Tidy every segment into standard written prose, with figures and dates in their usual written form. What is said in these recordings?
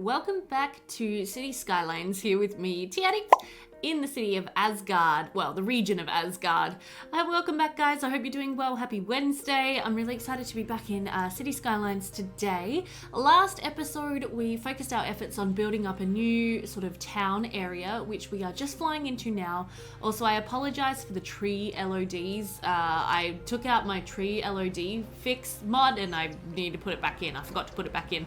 welcome back to City Skylines here with me, Addict, in the city of Asgard, well, the region of Asgard. Welcome back, guys. I hope you're doing well. Happy Wednesday. I'm really excited to be back in City Skylines today. Last episode, we focused our efforts on building up a new sort of town area, which we are just flying into now. Also, I apologize for the tree LODs. I took out my tree LOD fix mod and I need to put it back in. I forgot to put it back in.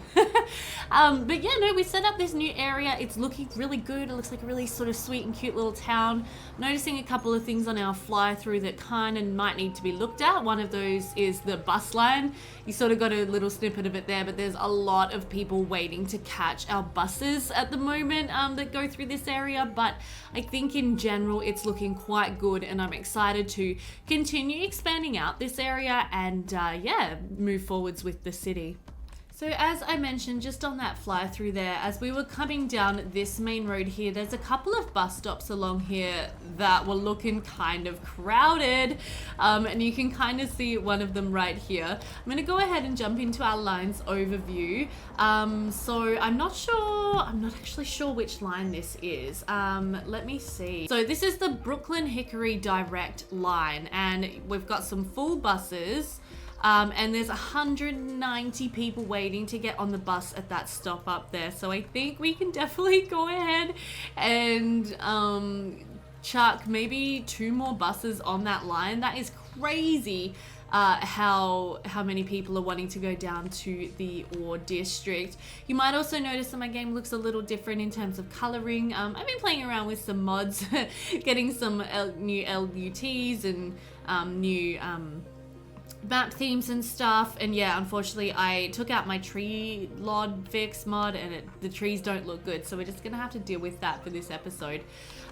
But yeah, no, we set up this new area. It's looking really good. It looks like a really sort of sweet and cute little town. Noticing a couple of things on our fly through that kind of might need to be looked at. One of those is the bus line. You sort of got a little snippet of it there, but there's a lot of people waiting to catch our buses at the moment that go through this area. But I think in general it's looking quite good, and I'm excited to continue expanding out this area and yeah, move forwards with the city. So as I mentioned, just on that fly through there, as we were coming down this main road here, there's a couple of bus stops along here that were looking kind of crowded. And you can kind of see one of them right here. I'm going to go ahead and jump into our lines overview. So I'm not actually sure which line this is. Let me see. So this is the Brooklyn Hickory direct line, and we've got some full buses. And there's 190 people waiting to get on the bus at that stop up there. So I think we can definitely go ahead and chuck maybe 2 more buses on that line. That is crazy how many people are wanting to go down to the ore district. You might also notice that my game looks a little different in terms of coloring. I've been playing around with some mods, getting some new LUTs and new map themes and stuff, and yeah, unfortunately I took out my tree lod fix mod and the trees don't look good, so we're just gonna have to deal with that for this episode.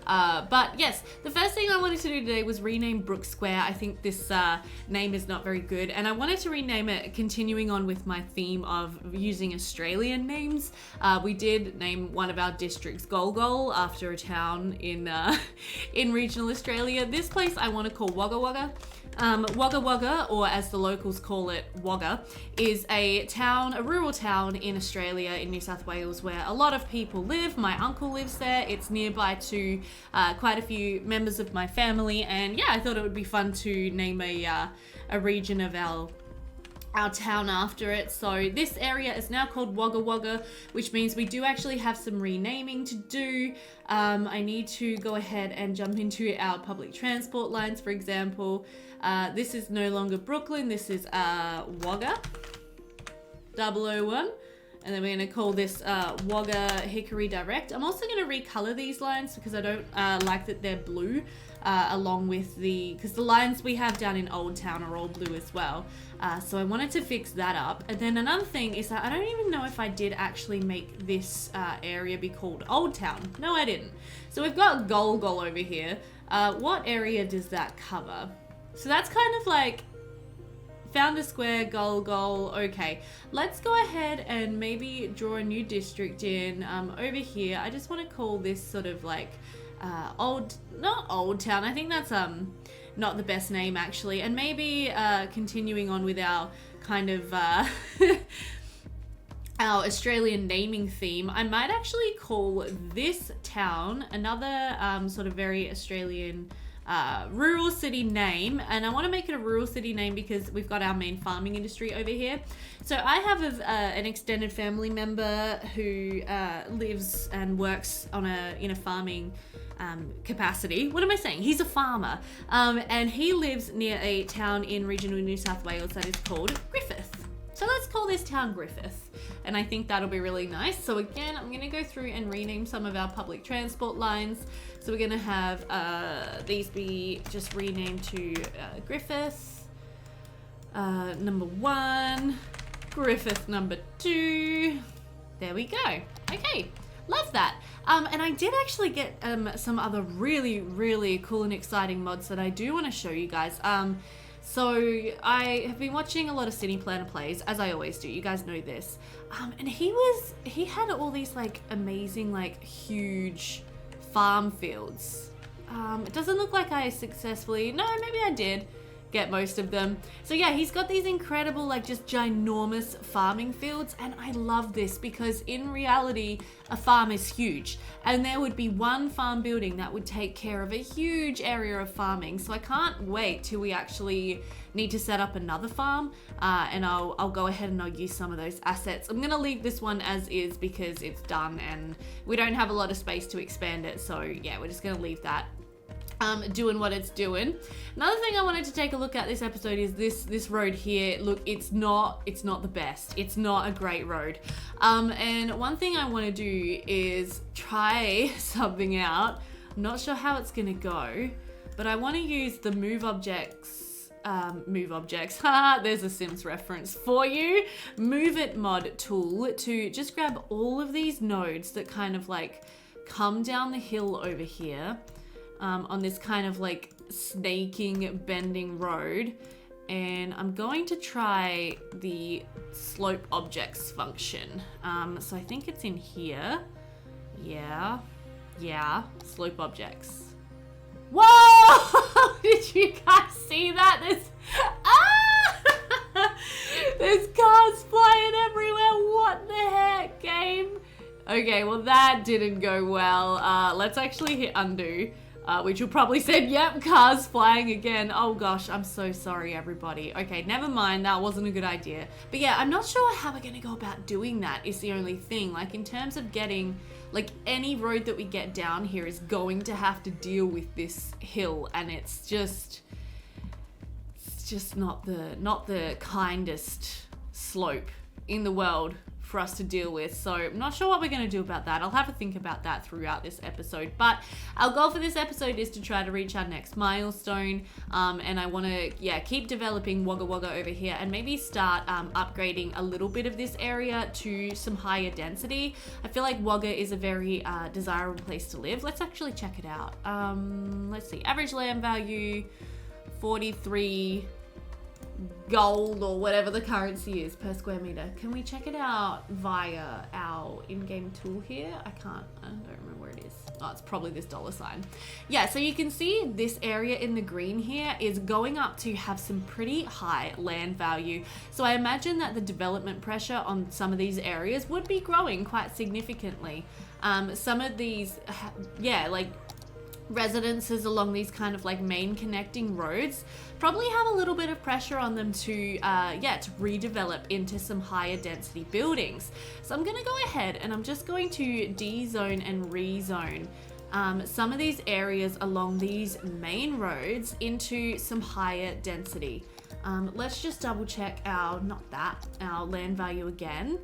But yes, the first thing I wanted to do today was rename Brook Square. I think this name is not very good, and I wanted to rename it continuing on with my theme of using Australian names. We did name one of our districts Golgol after a town in regional Australia. This place I want to call Wagga Wagga. Wagga Wagga, or as the locals call it, Wagga, is a rural town in Australia, in New South Wales, where a lot of people live. My uncle lives there. It's nearby to quite a few members of my family, and yeah, I thought it would be fun to name a region of our town after it. So this area is now called Wagga Wagga, which means we do actually have some renaming to do. I need to go ahead and jump into our public transport lines, for example. This is no longer Brooklyn, this is Wagga 001. And then we're going to call this Wagga Hickory Direct. I'm also going to recolor these lines because I don't like that they're blue along with because the lines we have down in Old Town are all blue as well. So I wanted to fix that up. And then another thing is that I don't even know if I did actually make this area be called Old Town. No, I didn't. So we've got Golgol over here. What area does that cover? So that's kind of like Founder Square, Golgol. Okay, let's go ahead and maybe draw a new district in over here. I just want to call this sort of like not Old Town. I think that's not the best name actually. And maybe continuing on with our kind of our Australian naming theme, I might actually call this town another sort of very Australian rural city name, and I want to make it a rural city name because we've got our main farming industry over here. So I have an extended family member who lives and works in a farming capacity. What am I saying? He's a farmer, and he lives near a town in regional New South Wales that is called Griffith. So let's call this town Griffith, and I think that'll be really nice. So again, I'm going to go through and rename some of our public transport lines. So we're going to have these be just renamed to Griffith number 1, Griffith number 2. There we go. Okay, love that. And I did actually get some other really, really cool and exciting mods that I do want to show you guys. So I have been watching a lot of City Planner plays, as I always do. You guys know this. And he had all these like amazing, like huge farm fields. It doesn't look like I successfully, no, maybe I did get most of them. So yeah, he's got these incredible, like just ginormous farming fields, and I love this because in reality, a farm is huge, and there would be one farm building that would take care of a huge area of farming. So I can't wait till we actually need to set up another farm, and I'll go ahead and I'll use some of those assets. I'm gonna leave this one as is because it's done and we don't have a lot of space to expand it. So yeah, we're just gonna leave that doing what it's doing. Another thing I wanted to take a look at this episode is this road here. Look, it's not the best. It's not a great road. And one thing I want to do is try something out. I'm not sure how it's gonna go, but I want to use the move objects. There's a Sims reference for you. Move it mod tool to just grab all of these nodes that kind of like come down the hill over here. On this kind of like snaking, bending road, and I'm going to try the slope objects function. So I think it's in here. Yeah, slope objects. Whoa! Did you guys see that? There's cars flying everywhere. What the heck, game? Okay, well that didn't go well. Let's actually hit undo. Which will probably say, yep, cars flying again. Oh gosh, I'm so sorry, everybody. Okay, never mind, that wasn't a good idea. But yeah, I'm not sure how we're gonna go about doing that is the only thing. Like in terms of getting, like any road that we get down here is going to have to deal with this hill, and it's just not the kindest slope in the world for us to deal with. So I'm not sure what we're going to do about that. I'll have a think about that throughout this episode, but our goal for this episode is to try to reach our next milestone, and I want to keep developing Wagga Wagga over here and maybe start upgrading a little bit of this area to some higher density. I feel like Wagga is a very desirable place to live. Let's actually check it out. Let's see, average land value 43 gold or whatever the currency is per square meter. Can we check it out via our in-game tool here? I don't remember where it is. Oh, it's probably this $sign. Yeah, so you can see this area in the green here is going up to have some pretty high land value. So I imagine that the development pressure on some of these areas would be growing quite significantly. Some of these, like residences along these kind of like main connecting roads probably have a little bit of pressure on them to redevelop into some higher density buildings. So I'm going to go ahead and I'm just going to de-zone and rezone some of these areas along these main roads into some higher density. Let's just double check our land value again.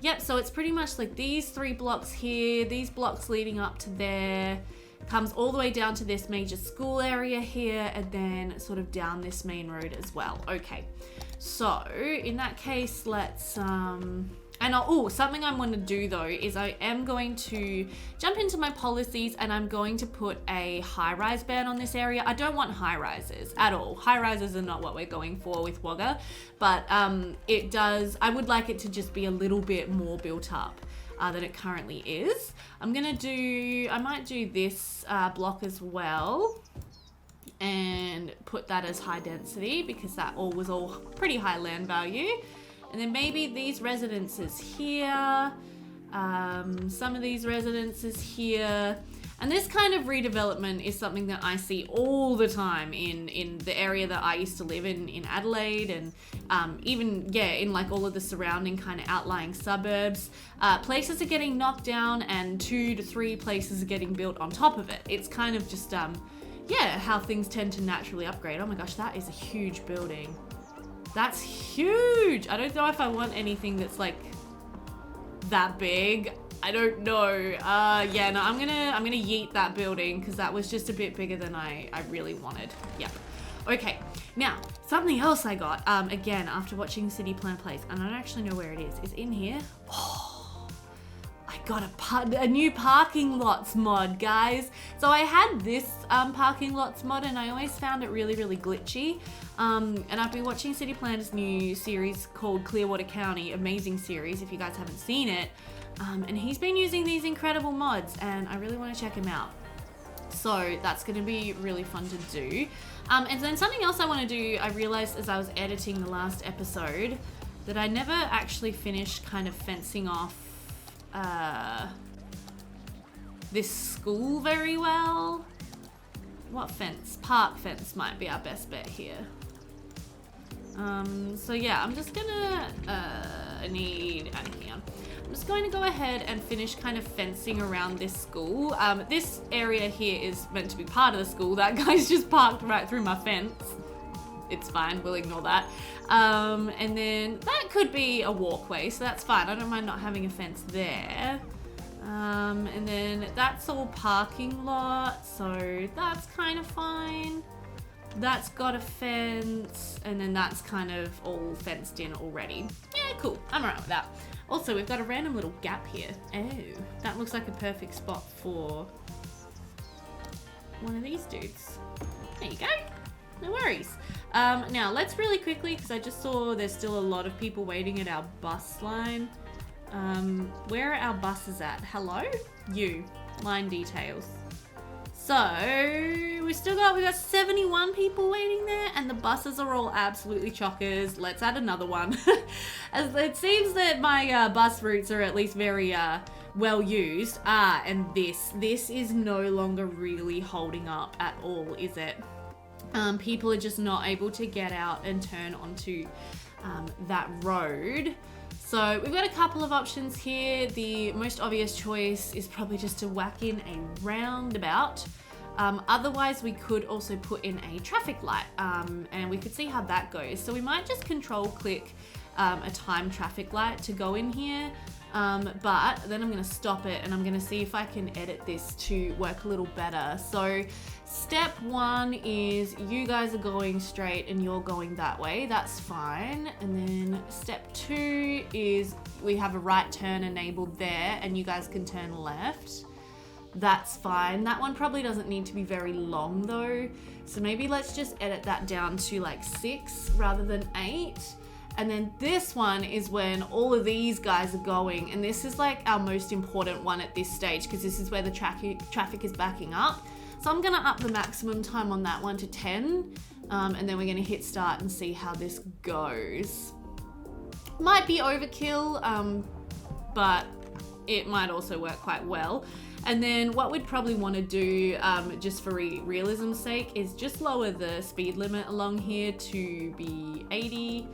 Yep, so it's pretty much like these 3 blocks here, these blocks leading up to there, comes all the way down to this major school area here, and then sort of down this main road as well. Okay, so in that case, let's something I'm going to do though is I am going to jump into my policies and I'm going to put a high-rise ban on this area. I don't want high-rises at all. High-rises are not what we're going for with Wagga, but I would like it to just be a little bit more built up than it currently is. I might do this block as well and put that as high density because that was all pretty high land value. And then maybe these residences here, some of these residences here. And this kind of redevelopment is something that I see all the time in the area that I used to live in Adelaide, and in like all of the surrounding kind of outlying suburbs. Places are getting knocked down and 2 to 3 places are getting built on top of it. It's kind of just, how things tend to naturally upgrade. Oh my gosh, that is a huge building. That's huge. I don't know if I want anything that's like that big. I don't know. I'm gonna yeet that building because that was just a bit bigger than I really wanted. Yep. Okay. Now, something else I got, again, after watching City Plan Place, and I don't actually know where it is in here. Oh, I got a new parking lots mod, guys. So I had this parking lots mod and I always found it really, really glitchy. And I've been watching City Planner's new series called Clearwater County, amazing series if you guys haven't seen it. And he's been using these incredible mods and I really want to check him out. So that's going to be really fun to do. And then something else I want to do, I realized as I was editing the last episode that I never actually finished kind of fencing off this school very well. What fence? Park fence might be our best bet here. So yeah, I'm just gonna I'm just going to go ahead and finish kind of fencing around this school. This area here is meant to be part of the school. That guy's just parked right through my fence. It's fine, we'll ignore that. And then that could be a walkway, so that's fine. I don't mind not having a fence there. And then that's all parking lot, so that's kind of fine. That's got a fence, and then that's kind of all fenced in already. Yeah, cool, I'm alright with that. Also, we've got a random little gap here. Oh, that looks like a perfect spot for one of these dudes. There you go, no worries. Now let's really quickly, because I just saw there's still a lot of people waiting at our bus line. Where are our buses at? Hello? You. Line details. So, we got 71 people waiting there, and the buses are all absolutely chockers. Let's add another one. As it seems that my bus routes are at least very well used. And this is no longer really holding up at all, is it? People are just not able to get out and turn onto that road. So we've got a couple of options here. The most obvious choice is probably just to whack in a roundabout. Otherwise, we could also put in a traffic light, and we could see how that goes. So we might just control click a time traffic light to go in here. But then I'm going to stop it and I'm going to see if I can edit this to work a little better. So step one is you guys are going straight and you're going that way. That's fine. And then step two is we have a right turn enabled there and you guys can turn left. That's fine. That one probably doesn't need to be very long though. So maybe let's just edit that down to like 6 rather than 8. And then this one is when all of these guys are going, and this is like our most important one at this stage because this is where the traffic is backing up. So I'm gonna up the maximum time on that one to 10, and then we're gonna hit start and see how this goes. Might be overkill, but it might also work quite well. And then what we'd probably want to do, just for realism's sake, is just lower the speed limit along here to be 80.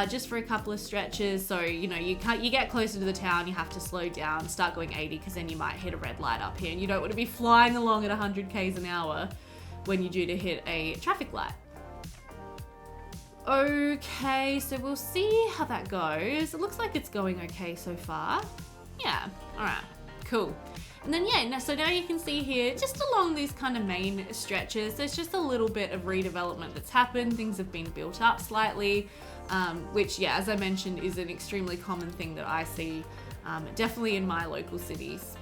Just for a couple of stretches, so you know you get closer to the town, you have to slow down, start going 80 because then you might hit a red light up here and you don't want to be flying along at 100 k's an hour when you're due to hit a traffic light. Okay, so we'll see how that goes. It looks like it's going okay so far. Yeah, alright, cool. And then yeah, so now you can see here, just along these kind of main stretches, there's just a little bit of redevelopment that's happened. Things have been built up slightly. Which, yeah, as I mentioned, is an extremely common thing that I see definitely in my local cities.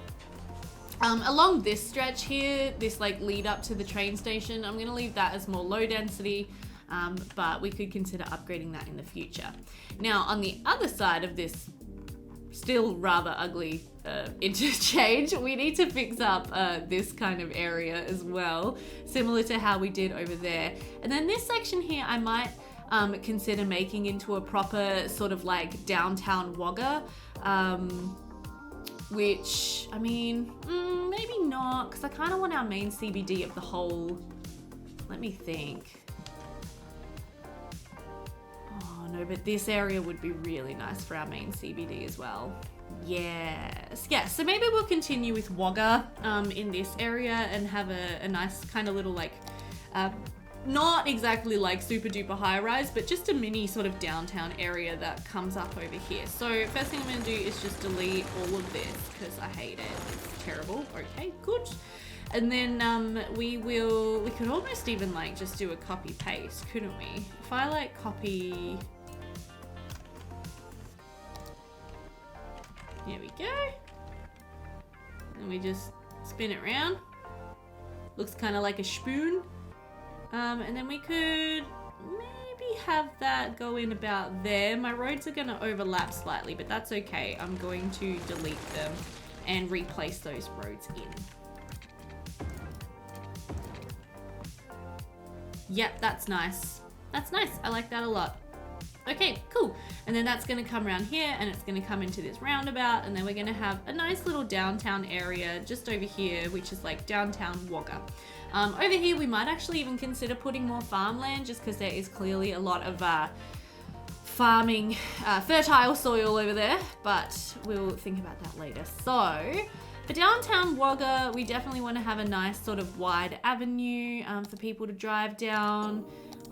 Along this stretch here, this like lead up to the train station, I'm going to leave that as more low density, but we could consider upgrading that in the future. Now, on the other side of this still rather ugly interchange, we need to fix up this kind of area as well, similar to how we did over there. And then this section here, I might consider making into a proper sort of like downtown Wagga, which, I mean, maybe not, because I kind of want our main CBD of the whole, let me think. Oh no, but this area would be really nice for our main CBD as well. Yes, yeah, so maybe we'll continue with Wagga in this area and have a nice kind of little like, not exactly like super duper high rise, but just a mini sort of downtown area that comes up over here. So first thing I'm going to do is just delete all of this because I hate it. It's terrible. Okay, good. And then we could almost even like just do a copy paste, couldn't we? If I like copy, here we go. And we just spin it around. Looks kind of like a spoon. And then we could maybe have that go in about there. My roads are going to overlap slightly, but that's okay. I'm going to delete them and replace those roads in. Yep, that's nice. That's nice. I like that a lot. Okay, cool. And then that's going to come around here and it's going to come into this roundabout, and then we're going to have a nice little downtown area just over here, which is like downtown Wagga. Over here, we might actually even consider putting more farmland, just because there is clearly a lot of farming, fertile soil over there, but we'll think about that later. So for downtown Wagga, we definitely want to have a nice sort of wide avenue for people to drive down.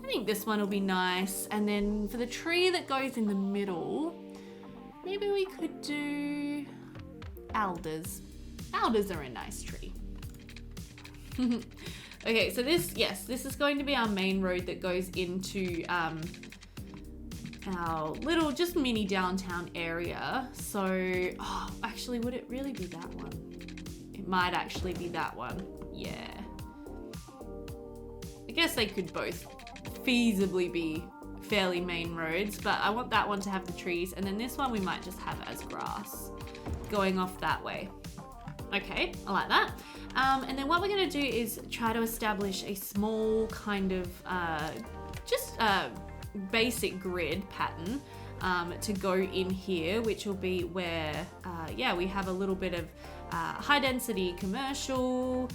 I think this one will be nice. And then for the tree that goes in the middle, maybe we could do alders. Alders are a nice tree. Okay, so this is going to be our main road that goes into our little just mini downtown area. So, actually, would it really be that one? It might actually be that one. Yeah. I guess they could both feasibly be fairly main roads, but I want that one to have the trees, and then this one we might just have as grass going off that way. Okay, I like that. And then what we're going to do is try to establish a small kind of just basic grid pattern to go in here, which will be where we have a little bit of high density commercial,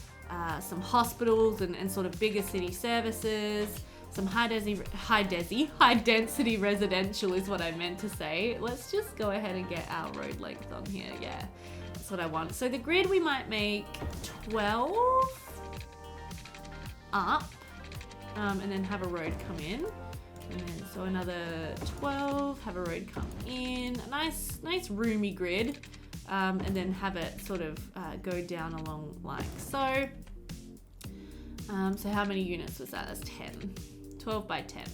some hospitals and sort of bigger city services, some high density residential is what I meant to say. Let's just go ahead and get our road length on here. Yeah, that's what I want. So the grid we might make 12 up, and then have a road come in. And then so another 12, have a road come in. A nice roomy grid, and then have it sort of go down along like so. So how many units was that? That's 10. 12 by 10.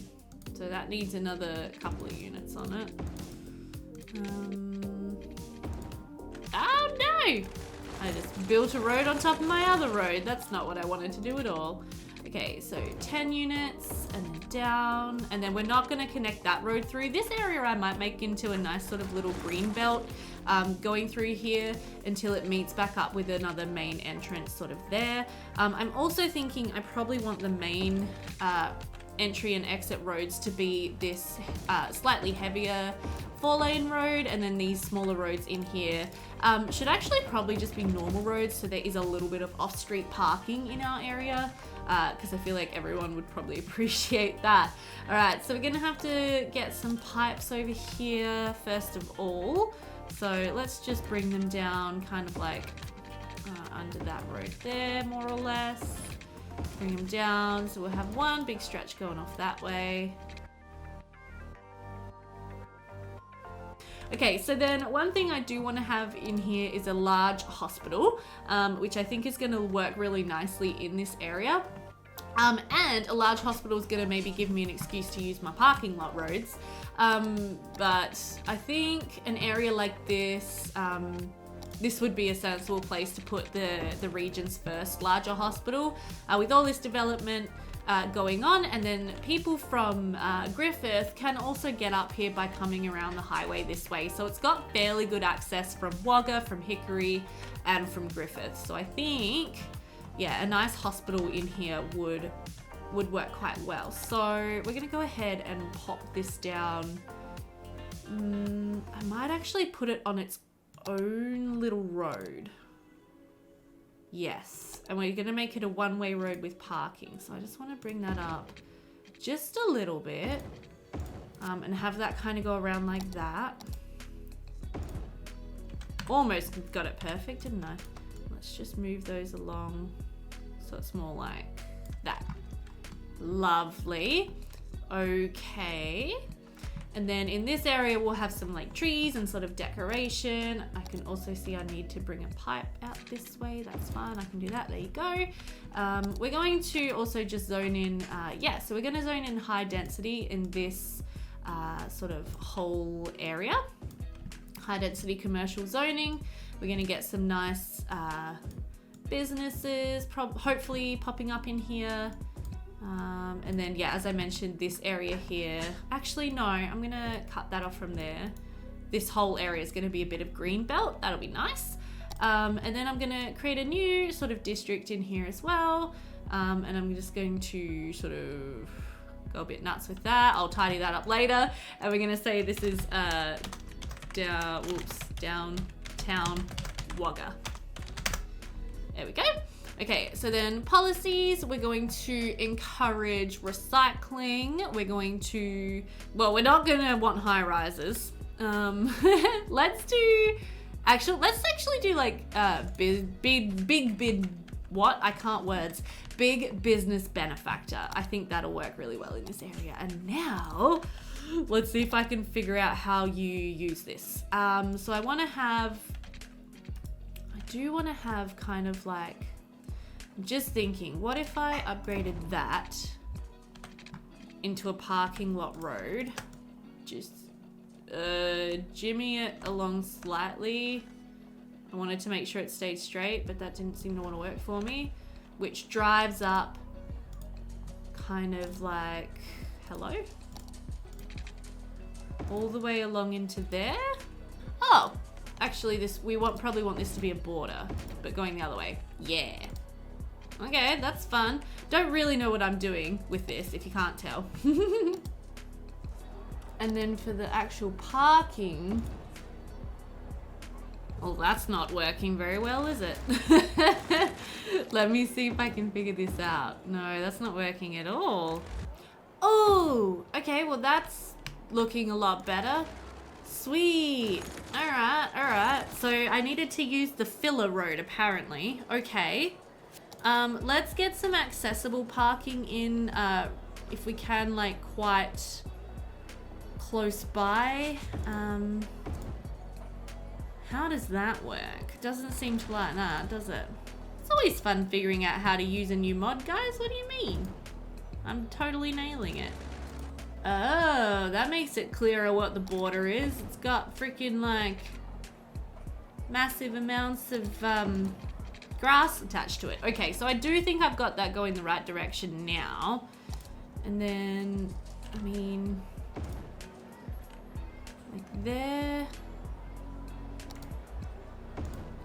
So that needs another couple of units on it. Oh no! I just built a road on top of my other road. That's not what I wanted to do at all. Okay, so 10 units and then down, and then we're not going to connect that road through. This area I might make into a nice sort of little green belt going through here until it meets back up with another main entrance sort of there. I'm also thinking I probably want the main entry and exit roads to be this slightly heavier 4-lane road, and then these smaller roads in here should actually probably just be normal roads, so there is a little bit of off-street parking in our area, because I feel like everyone would probably appreciate that. Alright, so we're gonna have to get some pipes over here first of all, so let's just bring them down kind of like under that road there, more or less. Bring them down, so we'll have one big stretch going off that way. Okay, so then one thing I do want to have in here is a large hospital, which I think is going to work really nicely in this area. And a large hospital is going to maybe give me an excuse to use my parking lot roads. But I think an area like this, this would be a sensible place to put the region's first larger hospital with all this development going on, and then people from Griffith can also get up here by coming around the highway this way. So it's got fairly good access from Wagga, from Hickory, and from Griffith. So I think, yeah, a nice hospital in here would work quite well. So we're gonna go ahead and pop this down. I might actually put it on its own little road. Yes, and we're gonna make it a one-way road with parking. So I just want to bring that up just a little bit, and have that kind of go around like that. Almost got it perfect, didn't I? Let's just move those along so it's more like that. Lovely. Okay. And then in this area, we'll have some like trees and sort of decoration. I can also see I need to bring a pipe out this way. That's fine, I can do that, there you go. We're going to also just zone in, so we're gonna zone in high density in this sort of whole area. High density commercial zoning. We're gonna get some nice businesses, hopefully popping up in here. And then, yeah, as I mentioned, this area here, actually, no, I'm going to cut that off from there. This whole area is going to be a bit of green belt. That'll be nice. And then I'm going to create a new sort of district in here as well. And I'm just going to sort of go a bit nuts with that. I'll tidy that up later. And we're gonna say this is downtown Wagga. There we go. Okay, so then policies, we're going to encourage recycling. We're going to, well, we're not gonna want high rises. Let's actually do like big business benefactor. I think that'll work really well in this area. And now let's see if I can figure out how you use this. So I do want to have kind of like, just thinking, what if I upgraded that into a parking lot road? Just jimmy it along slightly. I wanted to make sure it stayed straight, but that didn't seem to want to work for me, which drives up kind of like, hello? All the way along into there. Oh, actually we probably want this to be a border, but going the other way. Yeah. Okay, that's fun. Don't really know what I'm doing with this, if you can't tell. And then for the actual parking, well, that's not working very well, is it? Let me see if I can figure this out. No, that's not working at all. Oh, okay, well that's looking a lot better. Sweet. All right. So I needed to use the filler road, apparently. Okay. Let's get some accessible parking in, if we can, like, quite close by. How does that work? Doesn't seem to like that, does it? It's always fun figuring out how to use a new mod, guys. What do you mean? I'm totally nailing it. Oh, that makes it clearer what the border is. It's got freaking, like, massive amounts of, grass attached to it. Okay, so I do think I've got that going the right direction now. And then, I mean, like there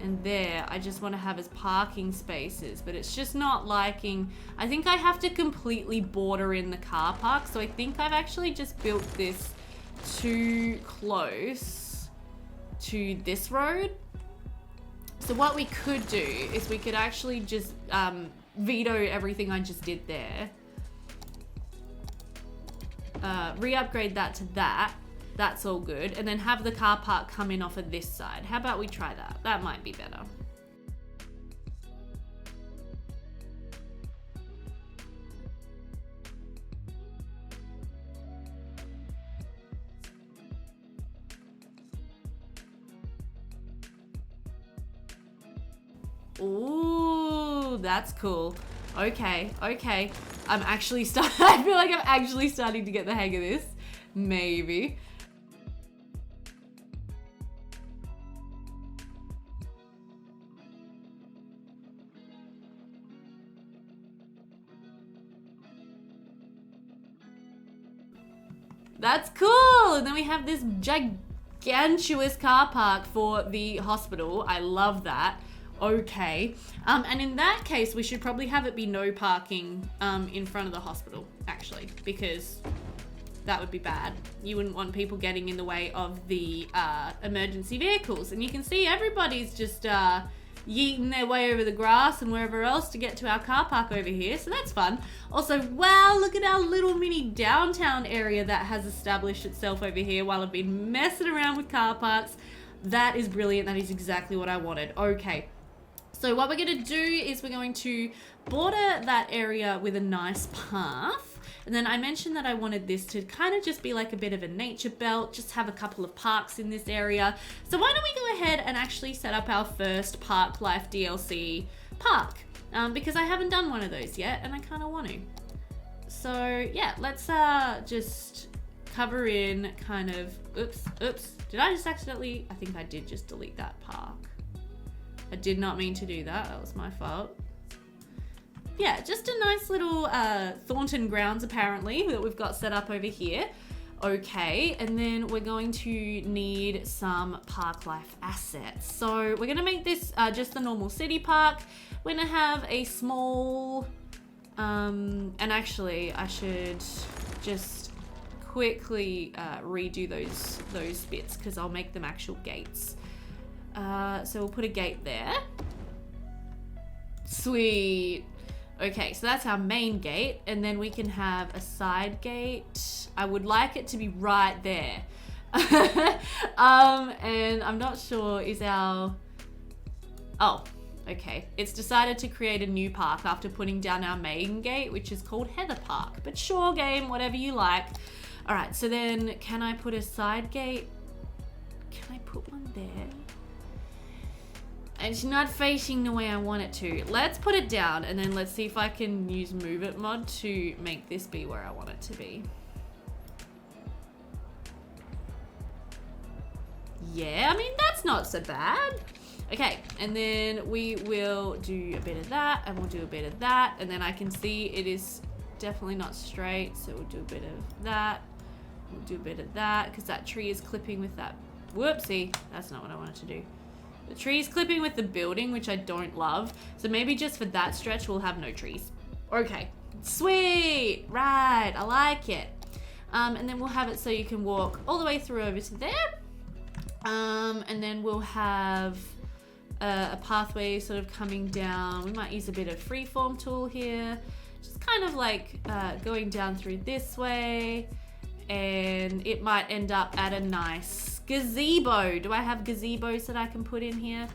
and there, I just want to have as parking spaces, but it's just not liking. I think I have to completely border in the car park, so I think I've actually just built this too close to this road. So what we could do is we could actually just veto everything I just did there. Re-upgrade that to that. That's all good. And then have the car park come in off of this side. How about we try that? That might be better. Ooh, that's cool. Okay. I feel like I'm actually starting to get the hang of this. Maybe. That's cool. And then we have this gigantuous car park for the hospital. I love that. Okay. And in that case, we should probably have it be no parking in front of the hospital, actually, because that would be bad. You wouldn't want people getting in the way of the emergency vehicles. And you can see everybody's just yeeting their way over the grass and wherever else to get to our car park over here. So that's fun. Also, wow, look at our little mini downtown area that has established itself over here while I've been messing around with car parks. That is brilliant. That is exactly what I wanted. Okay. So what we're going to do is we're going to border that area with a nice path. And then I mentioned that I wanted this to kind of just be like a bit of a nature belt, just have a couple of parks in this area. So why don't we go ahead and actually set up our first Park Life DLC park? Because I haven't done one of those yet and I kind of want to. So yeah, let's just cover in kind of, oops. Did I just accidentally, I think I did just delete that park. I did not mean to do that, that was my fault. Yeah, just a nice little Thornton grounds apparently that we've got set up over here. Okay, and then we're going to need some Park Life assets. So we're gonna make this just the normal city park. We're gonna have a small And actually, I should just quickly redo those bits because I'll make them actual gates. So we'll put a gate there. Sweet. Okay, so that's our main gate, and then we can have a side gate. I would like it to be right there. And I'm not sure is our... Oh, okay. It's decided to create a new park after putting down our main gate, which is called Heather Park. But sure, game, whatever you like. All right, so then can I put a side gate? Can I put one there? It's not facing the way I want it to. Let's put it down and then let's see if I can use Move It mod to make this be where I want it to be. Yeah, I mean, that's not so bad. Okay, and then we will do a bit of that and we'll do a bit of that. And then I can see it is definitely not straight. So we'll do a bit of that. We'll do a bit of that because that tree is clipping with that. Whoopsie, that's not what I wanted to do. The tree's clipping with the building, which I don't love. So maybe just for that stretch, we'll have no trees. Okay, sweet, right, I like it. And then we'll have it so you can walk all the way through over to there. And then we'll have a pathway sort of coming down. We might use a bit of freeform tool here. Just kind of like going down through this way. And it might end up at a nice gazebo. Do I have gazebos that I can put in here?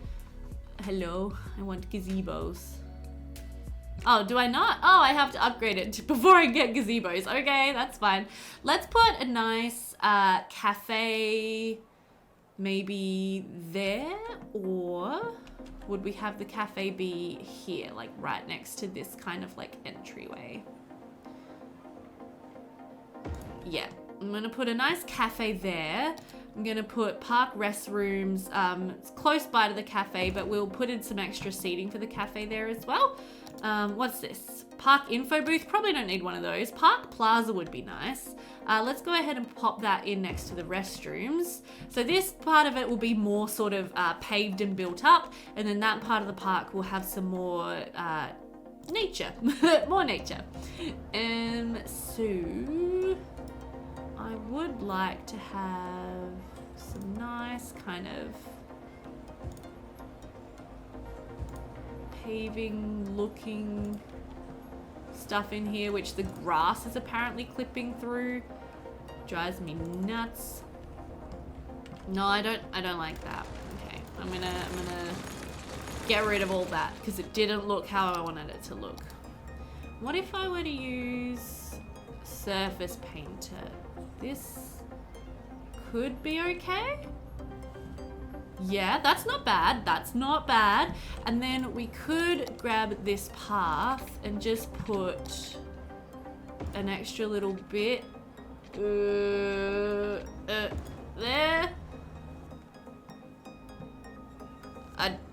Hello, I want gazebos. Oh, do I not? Oh, I have to upgrade it before I get gazebos. Okay, that's fine. Let's put a nice cafe maybe there, or would we have the cafe be here, like right next to this kind of like entryway? Yeah, I'm gonna put a nice cafe there. I'm gonna put park restrooms. It's close by to the cafe, but we'll put in some extra seating for the cafe there as well. What's this? Park info booth. Probably don't need one of those. Park plaza would be nice. Let's go ahead and pop that in next to the restrooms. So this part of it will be more sort of paved and built up, and then that part of the park will have some more nature, more nature. So I would like to have some nice kind of paving looking stuff in here, which the grass is apparently clipping through. Drives me nuts. No, I don't like that. Okay, I'm gonna get rid of all that because it didn't look how I wanted it to look. What if I were to use surface painter? This could be okay. Yeah, that's not bad. That's not bad. And then we could grab this path and just put an extra little bit there.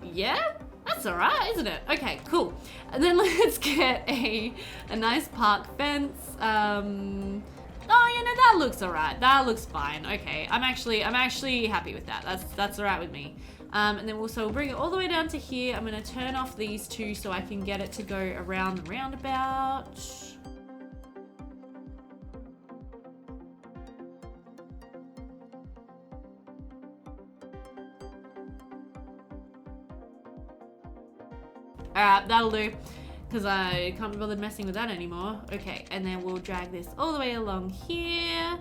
Yeah, that's all right, isn't it? Okay, cool. And then let's get a nice park fence. Oh, you know, that looks all right. That looks fine. Okay, I'm actually happy with that. That's all right with me. And then we'll bring it all the way down to here. I'm gonna turn off these two so I can get it to go around the roundabout. All right, that'll do. Because I can't be bothered messing with that anymore. Okay, and then we'll drag this all the way along here.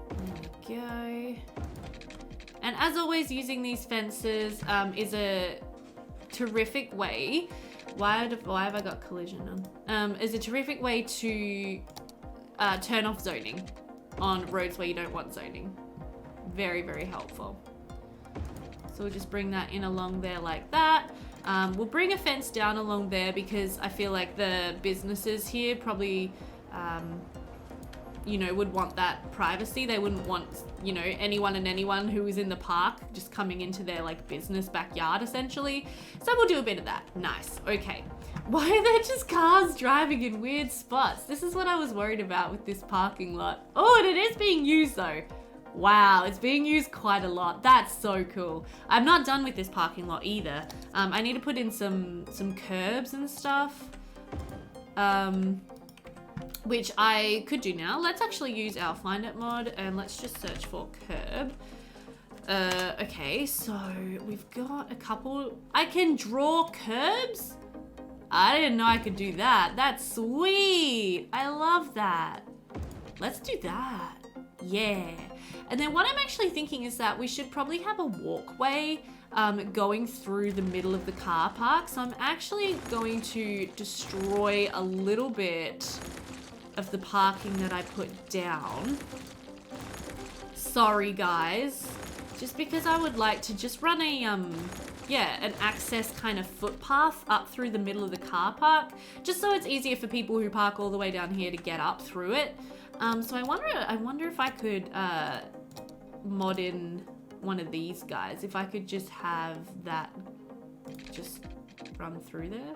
There we go. And as always, using these fences is a terrific way. Why have I got collision on? Is a terrific way to turn off zoning on roads where you don't want zoning. Very, very helpful. So we'll just bring that in along there like that. We'll bring a fence down along there because I feel like the businesses here probably, you know, would want that privacy. They wouldn't want, you know, anyone who is in the park just coming into their like business backyard essentially. So we'll do a bit of that. Nice. Okay. Why are there just cars driving in weird spots? This is what I was worried about with this parking lot. Oh, and it is being used though. Wow, it's being used quite a lot. That's so cool. I'm not done with this parking lot either. I need to put in some curbs and stuff. which I could do now. Let's actually use our Find It mod and let's just search for curb. Okay, so we've got a couple. I can draw curbs? I didn't know I could do that. That's sweet. I love that. Let's do that. Yeah. And then what I'm actually thinking is that we should probably have a walkway going through the middle of the car park. So I'm actually going to destroy a little bit of the parking that I put down. Sorry, guys. Just because I would like to just run a, an access kind of footpath up through the middle of the car park, just so it's easier for people who park all the way down here to get up through it. So I wonder if I could mod in one of these guys, if I could just have that just run through there.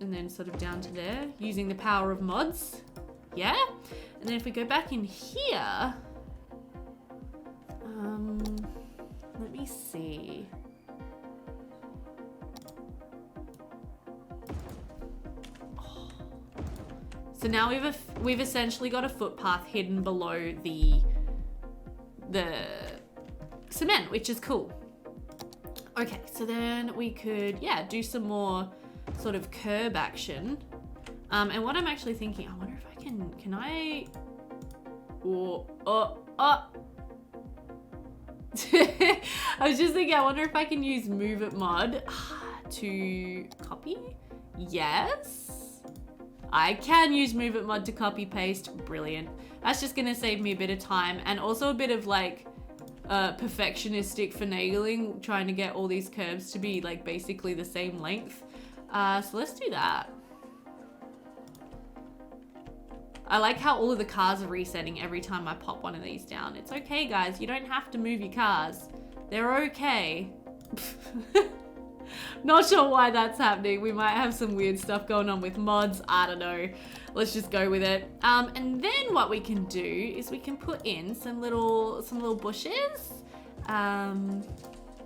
And then sort of down to there, using the power of mods. Yeah? And then if we go back in here, let me see. Oh. So now we've essentially got a footpath hidden below the cement, which is cool. Okay, so then we could, do some more sort of curb action. And what I'm actually thinking, I wonder if I can I? I was just thinking, I wonder if I can use Move It mod to copy. Yes, I can use Move It mod to copy paste. Brilliant. That's just gonna save me a bit of time and also a bit of like perfectionistic finagling, trying to get all these curves to be like basically the same length. So let's do that. I like how all of the cars are resetting every time I pop one of these down. It's okay, guys. You don't have to move your cars. They're okay. Not sure why that's happening. We might have some weird stuff going on with mods. I don't know. Let's just go with it. And then what we can do is we can put in some little bushes,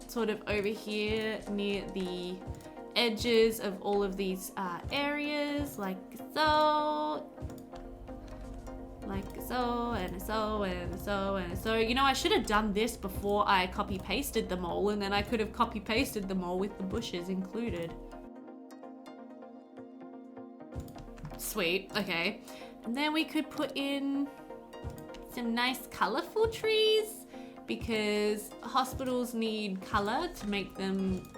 sort of over here near the edges of all of these areas, like so. Like so, and so, and so, and so. You know, I should have done this before I copy pasted them all, and then I could have copy pasted them all with the bushes included. Sweet, okay. And then we could put in some nice colorful trees, because hospitals need color to make them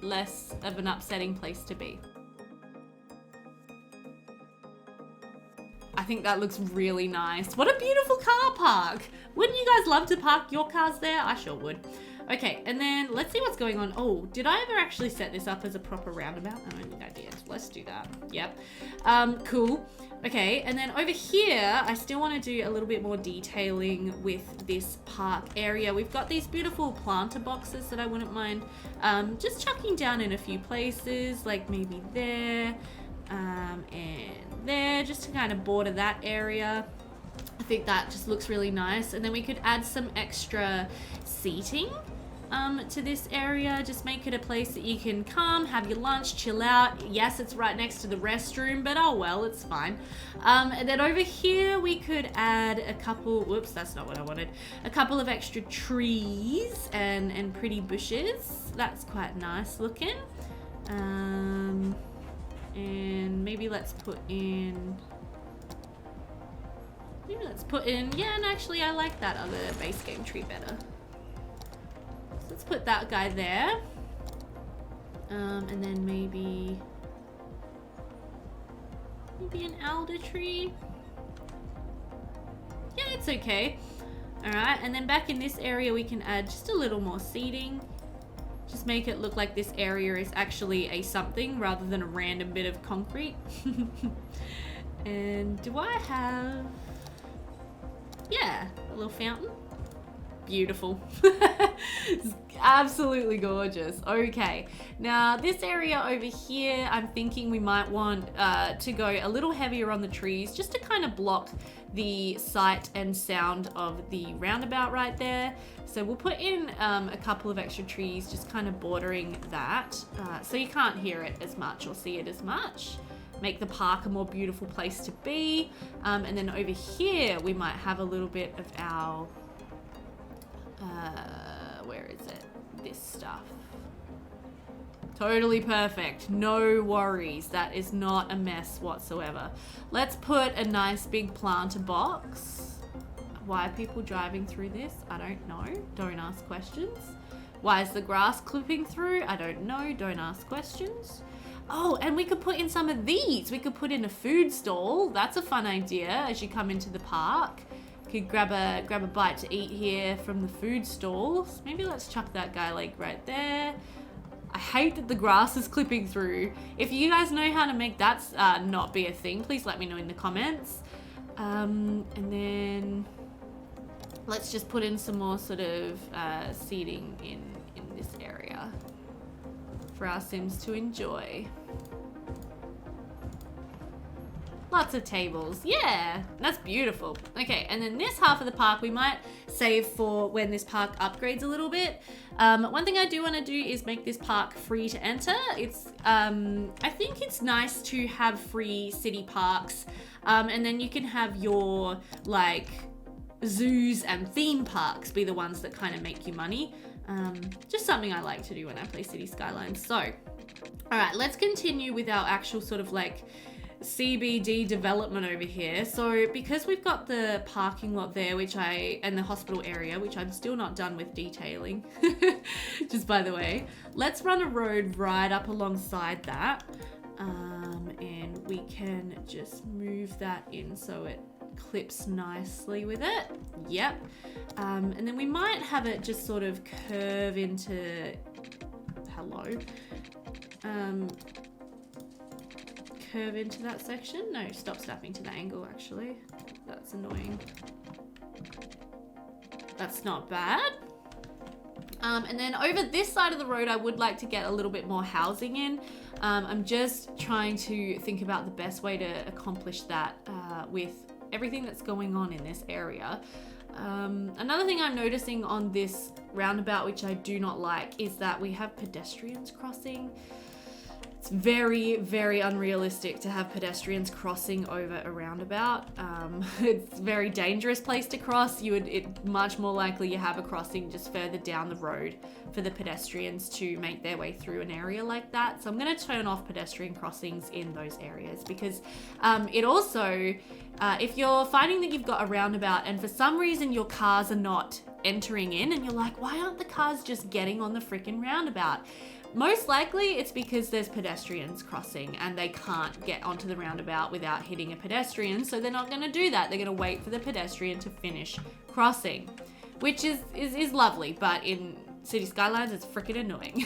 less of an upsetting place to be. I think that looks really nice. What a beautiful car park. Wouldn't you guys love to park your cars there? I sure would. Okay, and then let's see what's going on. Oh, did I ever actually set this up as a proper roundabout? I don't think I did. Let's do that. Yep. Cool. Okay, and then over here, I still want to do a little bit more detailing with this park area. We've got these beautiful planter boxes that I wouldn't mind just chucking down in a few places, like maybe there, and there, just to kind of border that area. I think that just looks really nice. And then we could add some extra seating to this area. Just make it a place that you can come, have your lunch, chill out. Yes, it's right next to the restroom, but oh well, it's fine. And then over here we could add a couple, whoops, that's not what I wanted. A couple of extra trees and pretty bushes. That's quite nice looking. And maybe let's put in, yeah, and actually I like that other base game tree better. So let's put that guy there. And then maybe an alder tree. Yeah, it's okay. All right, and then back in this area we can add just a little more seating. Just make it look like this area is actually a something rather than a random bit of concrete. And do I have, yeah, a little fountain? beautiful. It's absolutely gorgeous. Okay, now this area over here, I'm thinking we might want to go a little heavier on the trees just to kind of block the sight and sound of the roundabout right there. So we'll put in a couple of extra trees just kind of bordering that so you can't hear it as much or see it as much. Make the park a more beautiful place to be. And then over here, we might have a little bit of our, where is it? This stuff. Totally perfect. No worries. That is not a mess whatsoever. Let's put a nice big planter box. Why are people driving through this? I don't know. Don't ask questions. Why is the grass clipping through? I don't know. Don't ask questions. Oh, and we could put in some of these. We could put in a food stall. That's a fun idea as you come into the park. You could grab a bite to eat here from the food stalls. Maybe let's chuck that guy like right there. I hate that the grass is clipping through. If you guys know how to make that not be a thing, please let me know in the comments. And then let's just put in some more sort of seating in this area for our Sims to enjoy. Lots of tables. Yeah, that's beautiful. Okay, and then this half of the park we might save for when this park upgrades a little bit. One thing I do want to do is make this park free to enter. It's I think it's nice to have free city parks, and then you can have your like zoos and theme parks be the ones that kind of make you money. Just something I like to do when I play City Skylines. So, all right, let's continue with our actual sort of like CBD development over here. So because we've got the parking lot there, and the hospital area, which I'm still not done with detailing, just by the way, let's run a road right up alongside that. And we can just move that in so it clips nicely with it. Yep. And then we might have it just sort of curve into, curve into that section. No, stop snapping to the angle actually. That's annoying. That's not bad. And then over this side of the road, I would like to get a little bit more housing in. I'm just trying to think about the best way to accomplish that with everything that's going on in this area. Another thing I'm noticing on this roundabout, which I do not like, is that we have pedestrians crossing. It's very, very unrealistic to have pedestrians crossing over a roundabout. It's a very dangerous place to cross. Much more likely you have a crossing just further down the road for the pedestrians to make their way through an area like that. So I'm going to turn off pedestrian crossings in those areas because it also, if you're finding that you've got a roundabout and for some reason your cars are not entering in and you're like, why aren't the cars just getting on the freaking roundabout? Most likely it's because there's pedestrians crossing and they can't get onto the roundabout without hitting a pedestrian, so they're not going to do that. They're going to wait for the pedestrian to finish crossing, which is lovely, but in City Skylines it's freaking annoying.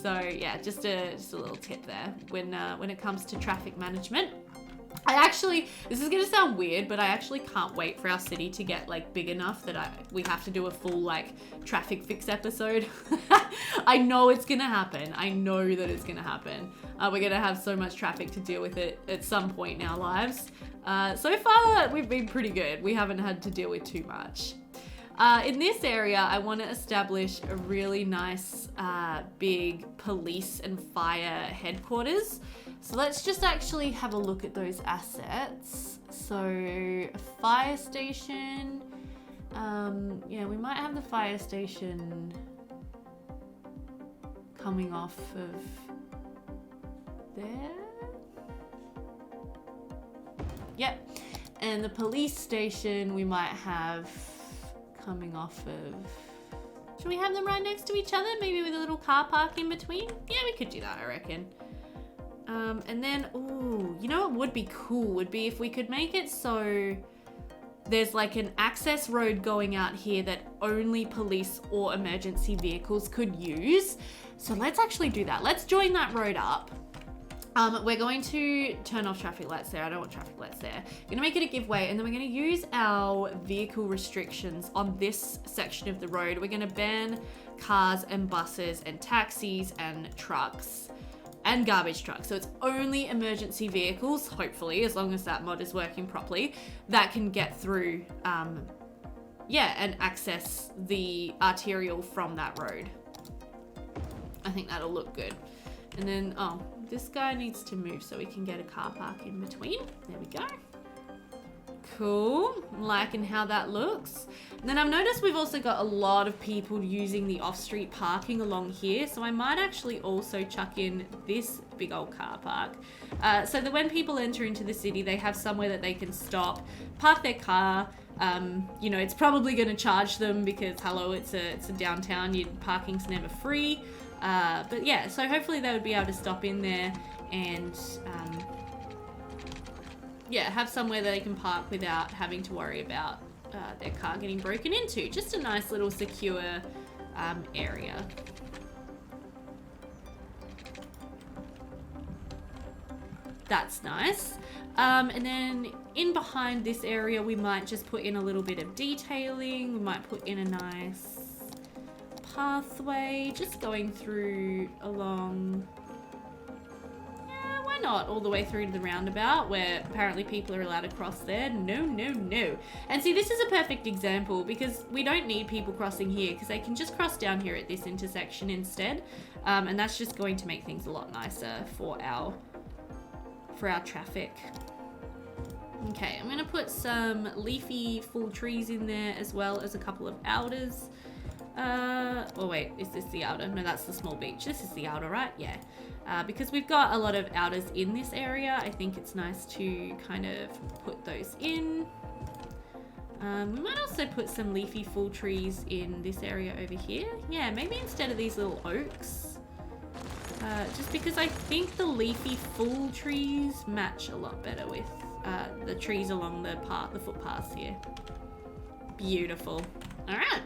So yeah, just a little tip there when it comes to traffic management. This is gonna sound weird, but I actually can't wait for our city to get like big enough that we have to do a full like traffic fix episode. I know it's gonna happen. I know that it's gonna happen. We're gonna have so much traffic to deal with it at some point in our lives. So far we've been pretty good. We haven't had to deal with too much. In this area, I want to establish a really nice big police and fire headquarters. So let's just actually have a look at those assets. So a fire station. Yeah, we might have the fire station coming off of there. Yep. And the police station we might have coming off of... Should we have them right next to each other? Maybe with a little car park in between? Yeah, we could do that, I reckon. And then, ooh, you know what would be cool would be if we could make it so there's like an access road going out here that only police or emergency vehicles could use. So let's actually do that. Let's join that road up. We're going to turn off traffic lights there. I don't want traffic lights there. We're gonna make it a giveaway, and then we're gonna use our vehicle restrictions on this section of the road. We're gonna ban cars and buses and taxis and trucks and garbage trucks. So it's only emergency vehicles, hopefully, as long as that mod is working properly, that can get through, and access the arterial from that road. I think that'll look good. And then, oh, this guy needs to move so we can get a car park in between. There we go. Cool. I'm liking how that looks. And then I've noticed we've also got a lot of people using the off-street parking along here. So I might actually also chuck in this big old car park. So that when people enter into the city, they have somewhere that they can stop, park their car. You know, it's probably going to charge them because, hello, it's a downtown. Your parking's never free. But yeah, so hopefully they would be able to stop in there and have somewhere that they can park without having to worry about their car getting broken into. Just a nice little secure area. That's nice. And then in behind this area, we might just put in a little bit of detailing. We might put in a nice pathway, just going through along, why not all the way through to the roundabout where apparently people are allowed to cross there. No. And see, this is a perfect example because we don't need people crossing here because they can just cross down here at this intersection instead. And that's just going to make things a lot nicer for our traffic. Okay, I'm gonna put some leafy full trees in there as well as a couple of outers. Oh wait, is this the outer? No, that's the small beach. This is the outer, right? Yeah. Because we've got a lot of outers in this area, I think it's nice to kind of put those in. We might also put some leafy full trees in this area over here. Yeah, maybe instead of these little oaks. Just because I think the leafy full trees match a lot better with the trees along the footpaths here. Beautiful. All right.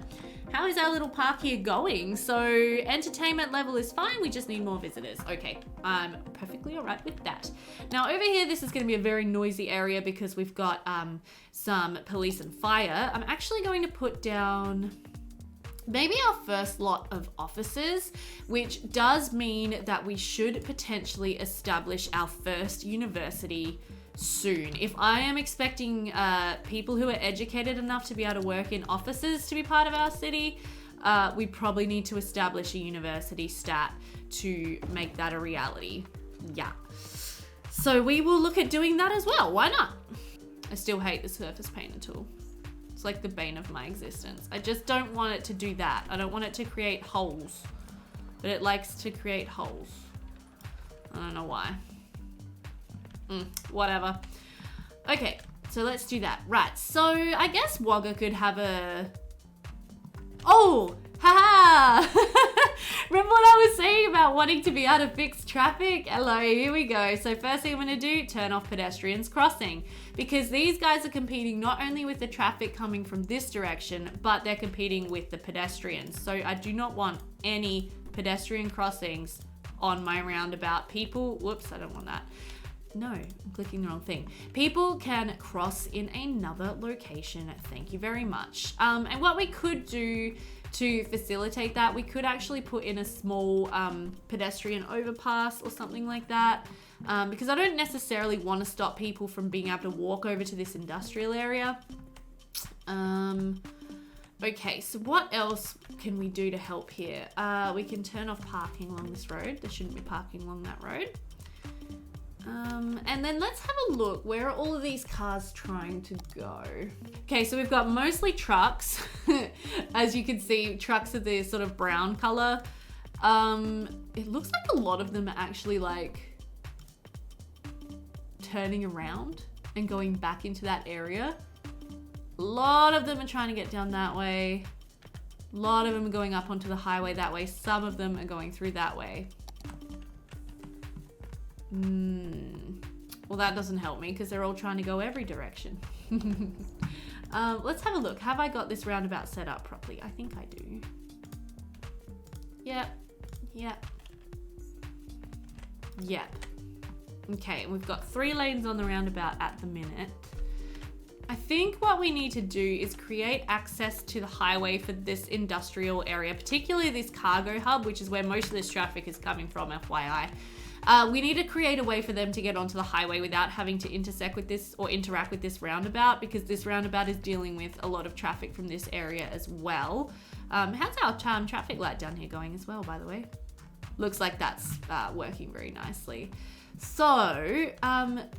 How is our little park here going? So entertainment level is fine. We just need more visitors. Okay, I'm perfectly all right with that. Now over here, this is going to be a very noisy area because we've got some police and fire. I'm actually going to put down maybe our first lot of officers, which does mean that we should potentially establish our first university soon. If I am expecting people who are educated enough to be able to work in offices to be part of our city, we probably need to establish a university stat to make that a reality. Yeah. So we will look at doing that as well. Why not? I still hate the surface painter tool. It's like the bane of my existence. I just don't want it to do that. I don't want it to create holes, but it likes to create holes. I don't know why. Whatever. Okay, so let's do that. Right, so I guess Wagga could have a... Oh, haha! Remember what I was saying about wanting to be able to fix traffic? Hello, here we go. So first thing I'm gonna do, turn off pedestrians crossing, because these guys are competing not only with the traffic coming from this direction, but they're competing with the pedestrians. So I do not want any pedestrian crossings on my roundabout. People, whoops, I don't want that. No, I'm clicking the wrong thing. People can cross in another location. Thank you very much. And what we could do to facilitate that, we could actually put in a small pedestrian overpass or something like that. Because I don't necessarily want to stop people from being able to walk over to this industrial area. Okay, so what else can we do to help here? We can turn off parking along this road. There shouldn't be parking along that road. And then let's have a look. Where are all of these cars trying to go? Okay, so we've got mostly trucks. As you can see, trucks are the sort of brown color. It looks like a lot of them are actually like turning around and going back into that area. A lot of them are trying to get down that way. A lot of them are going up onto the highway that way. Some of them are going through that way. Well, that doesn't help me because they're all trying to go every direction. Let's have a look. Have I got this roundabout set up properly? I think I do. Yep. Okay, and we've got 3 lanes on the roundabout at the minute. I think what we need to do is create access to the highway for this industrial area, particularly this cargo hub, which is where most of this traffic is coming from, FYI. We need to create a way for them to get onto the highway without having to intersect with this or interact with this roundabout, because this roundabout is dealing with a lot of traffic from this area as well. How's our traffic light down here going as well, by the way? Looks like that's working very nicely. So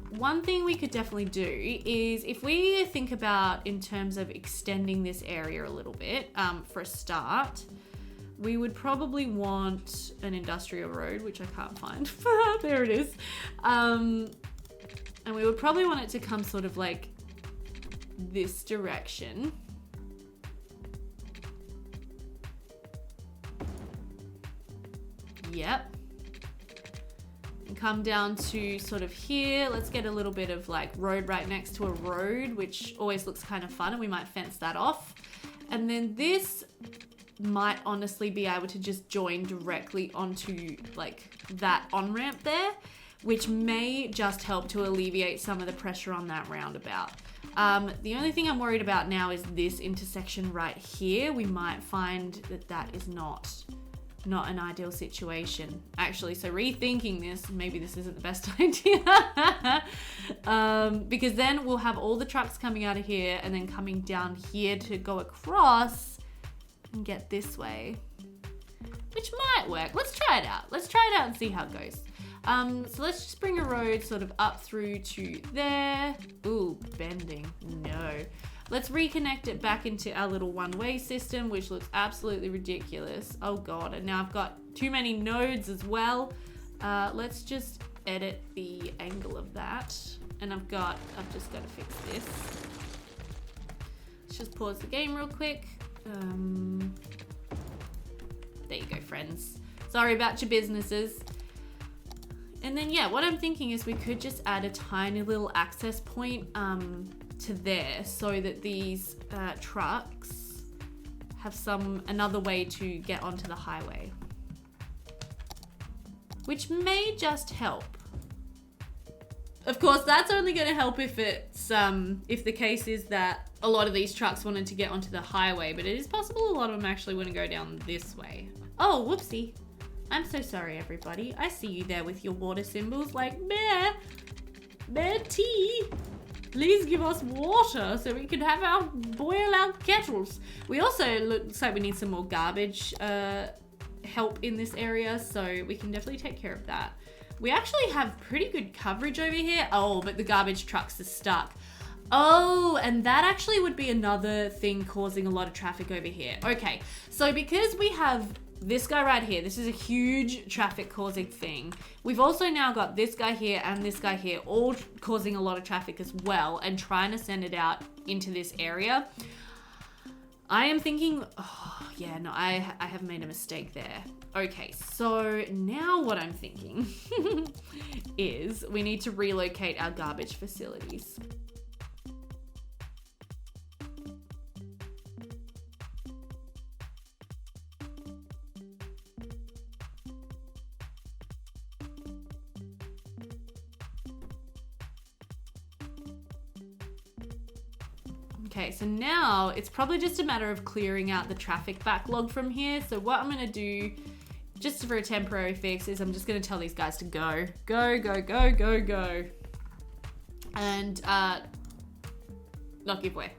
one thing we could definitely do is, if we think about in terms of extending this area a little bit, for a start, we would probably want an industrial road, which I can't find. There it is. And we would probably want it to come sort of like this direction. Yep. And come down to sort of here. Let's get a little bit of like road right next to a road, which always looks kind of fun, and we might fence that off. And then this might honestly be able to just join directly onto like that on-ramp there, which may just help to alleviate some of the pressure on that roundabout. The only thing I'm worried about now is this intersection right here. We might find that that is not an ideal situation, actually. So rethinking this, maybe this isn't the best idea. Because then we'll have all the trucks coming out of here and then coming down here to go across and get this way, which might work. Let's try it out. Let's try it out and see how it goes. So let's just bring a road sort of up through to there. Ooh, bending, no. Let's reconnect it back into our little one-way system, which looks absolutely ridiculous. Oh God, and now I've got too many nodes as well. Let's just edit the angle of that. And I've just got to fix this. Let's just pause the game real quick. There you go, friends. Sorry about your businesses. And then, yeah, what I'm thinking is we could just add a tiny little access point to there, so that these trucks have another way to get onto the highway, which may just help. Of course, that's only going to help if it's if the case is that a lot of these trucks wanted to get onto the highway, but it is possible a lot of them actually want to go down this way. Oh, whoopsie. I'm so sorry, everybody. I see you there with your water symbols like, Bear tea. Please give us water so we can boil our kettles. We also looks like we need some more garbage help in this area, so we can definitely take care of that. We actually have pretty good coverage over here. Oh, but the garbage trucks are stuck. Oh, and that actually would be another thing causing a lot of traffic over here. Okay, so because we have this guy right here, this is a huge traffic causing thing. We've also now got this guy here and this guy here, all causing a lot of traffic as well, and trying to send it out into this area. I am thinking, oh yeah, no, I have made a mistake there. Okay, so now what I'm thinking is we need to relocate our garbage facilities. Okay, so now it's probably just a matter of clearing out the traffic backlog from here. So what I'm gonna do, just for a temporary fix, is I'm just gonna tell these guys to go. Go, go, go, go, go. And not give way.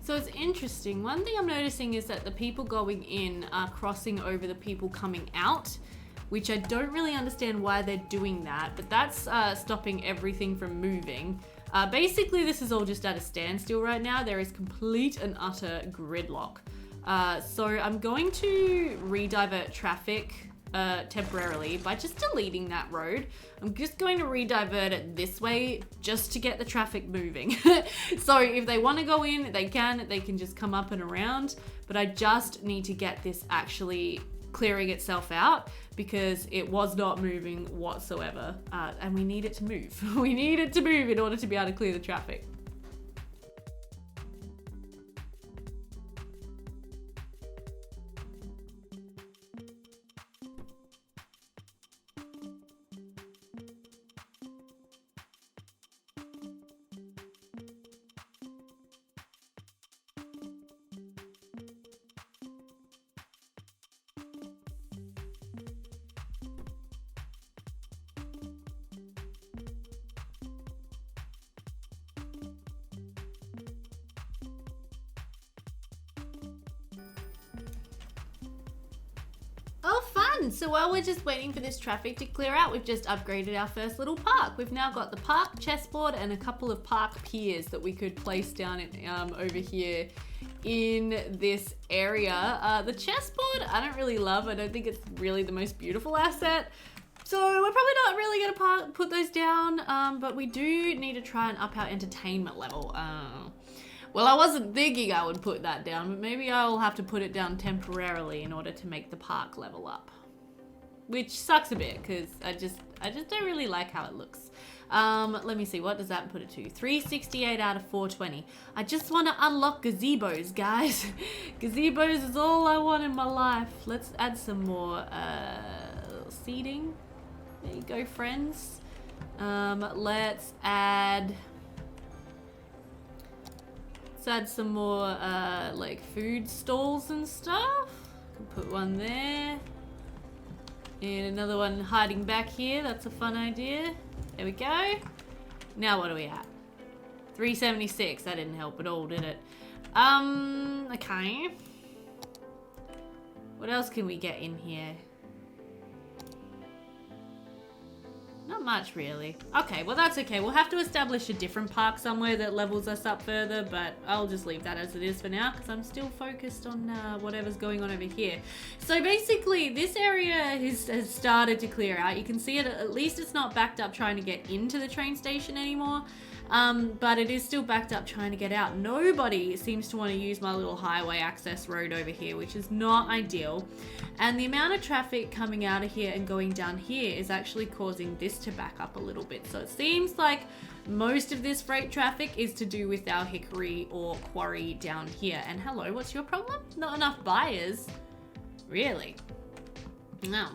So it's interesting. One thing I'm noticing is that the people going in are crossing over the people coming out, which I don't really understand why they're doing that, but that's stopping everything from moving. Basically, this is all just at a standstill right now. There is complete and utter gridlock. So I'm going to redivert traffic temporarily by just deleting that road. I'm just going to re-divert it this way just to get the traffic moving. So if they want to go in, they can just come up and around, but I just need to get this actually clearing itself out because it was not moving whatsoever, and we need it to move. We need it to move in order to be able to clear the traffic. Oh, fun! So while we're just waiting for this traffic to clear out, we've just upgraded our first little park. We've now got the park chessboard and a couple of park piers that we could place down over here in this area. The chessboard, I don't really love. I don't think it's really the most beautiful asset. So we're probably not really gonna put those down, but we do need to try and up our entertainment level. Well, I wasn't thinking I would put that down, but maybe I'll have to put it down temporarily in order to make the park level up. Which sucks a bit, because I just don't really like how it looks. Let me see, what does that put it to? 368 out of 420. I just want to unlock gazebos, guys. Gazebos is all I want in my life. Let's add some more seating. There you go, friends. Let's add some more like food stalls and stuff. Put one there. And another one hiding back here. That's a fun idea. There we go. Now what are we at? 376. That didn't help at all, did it? Okay. What else can we get in here? Not much, really. Okay, well that's okay. We'll have to establish a different park somewhere that levels us up further, but I'll just leave that as it is for now because I'm still focused on whatever's going on over here. So basically, this area has started to clear out. You can see it, at least it's not backed up trying to get into the train station anymore. But it is still backed up trying to get out. Nobody seems to want to use my little highway access road over here, which is not ideal. And the amount of traffic coming out of here and going down here is actually causing this to back up a little bit. So it seems like most of this freight traffic is to do with our hickory or quarry down here. And hello, what's your problem? Not enough buyers? Really? No,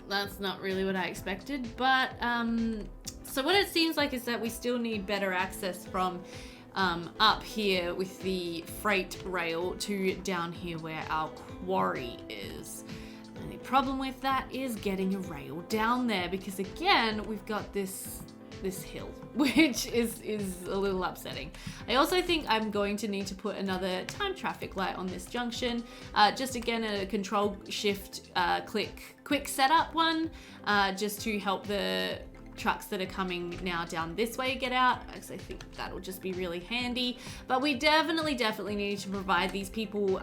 that's not really what I expected, but so what it seems like is that we still need better access from up here with the freight rail to down here where our quarry is. And the problem with that is getting a rail down there because again, we've got this hill, which is a little upsetting. I also think I'm going to need to put another time traffic light on this junction. Just again, a control shift quick setup one, just to help the trucks that are coming now down this way get out, because I think that'll just be really handy. But we definitely need to provide these people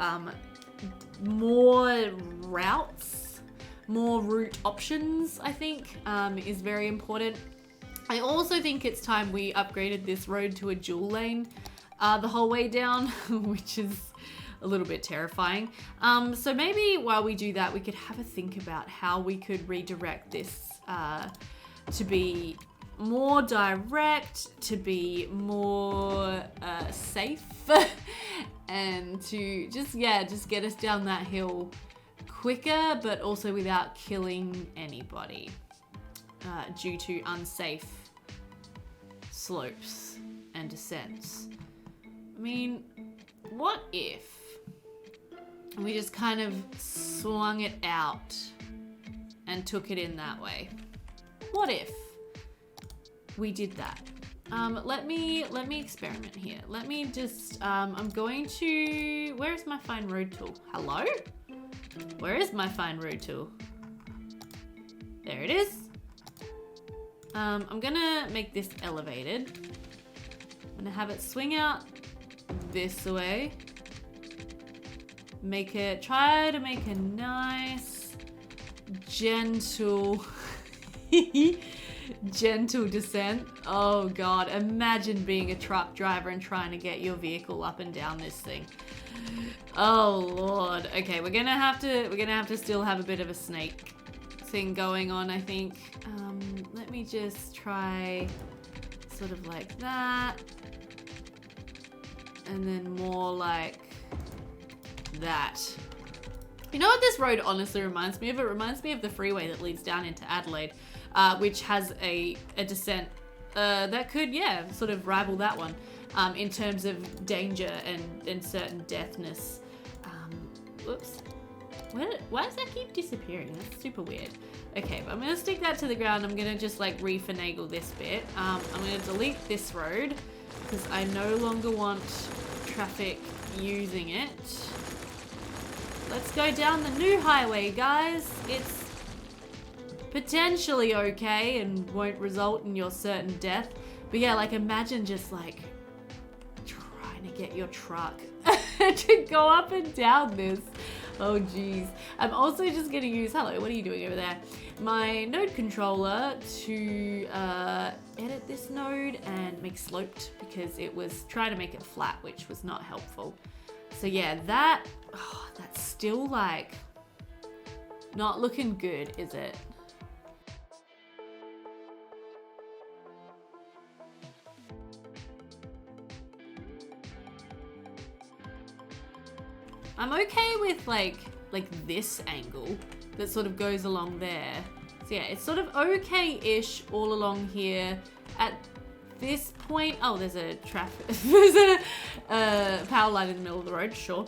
more routes, more route options, I think, is very important. I also think it's time we upgraded this road to a dual lane the whole way down, which is a little bit terrifying. So maybe while we do that, we could have a think about how we could redirect this to be more direct, to be more safe, and to just get us down that hill quicker, but also without killing anybody due to unsafe slopes and descents. I mean, what if we just kind of swung it out and took it in that way? What if we did that? Let me experiment here. Let me just, I'm going to, where is my fine road tool? Hello? Where is my fine road tool? There it is. I'm gonna make this elevated. I'm gonna have it swing out this way. Try to make a nice gentle, gentle descent. Oh God, imagine being a truck driver and trying to get your vehicle up and down this thing. Oh Lord. Okay, we're gonna have to still have a bit of a snake thing going on, I think. Let me just try sort of like that. And then more like that. You know what this road honestly reminds me of? It reminds me of the freeway that leads down into Adelaide, which has a descent that could, yeah, sort of rival that one in terms of danger and certain deathness. Whoops. Why does that keep disappearing? That's super weird. Okay, but I'm gonna stick that to the ground. I'm gonna just like refinagle this bit. I'm gonna delete this road because I no longer want traffic using it. Let's go down the new highway, guys. It's potentially okay and won't result in your certain death. But yeah, like imagine just like trying to get your truck to go up and down this. Oh geez. I'm also just gonna use, hello, what are you doing over there? My node controller to edit this node and make sloped because it was trying to make it flat, which was not helpful. So yeah, that's still like not looking good, is it? I'm okay with like this angle that sort of goes along there. So yeah, it's sort of okay-ish all along here. At this point, oh, there's a there's a power line in the middle of the road, sure.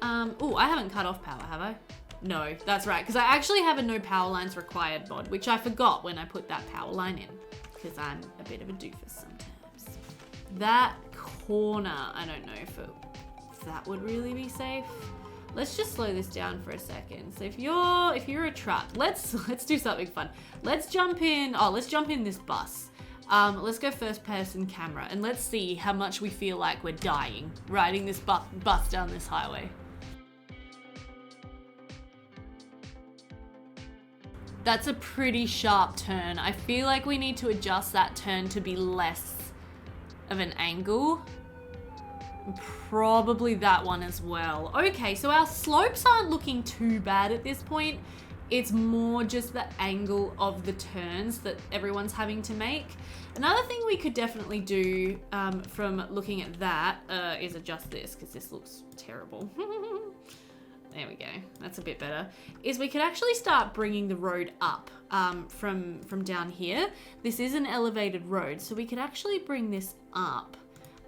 Oh, I haven't cut off power, have I? No, that's right, because I actually have a no power lines required mod, which I forgot when I put that power line in, because I'm a bit of a doofus sometimes. That corner, I don't know if that would really be safe. Let's just slow this down for a second. So if you're a truck, let's do something fun. Let's jump in. Oh, let's jump in this bus. Let's go first person camera and let's see how much we feel like we're dying riding this bus down this highway. That's a pretty sharp turn. I feel like we need to adjust that turn to be less of an angle. Probably that one as well. Okay, so our slopes aren't looking too bad at this point. It's more just the angle of the turns that everyone's having to make. Another thing we could definitely do from looking at that is adjust this because this looks terrible. There we go. That's a bit better. Is we could actually start bringing the road up from down here. This is an elevated road, so we could actually bring this up.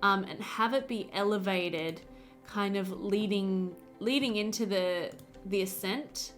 And have it be elevated, kind of leading into the ascent.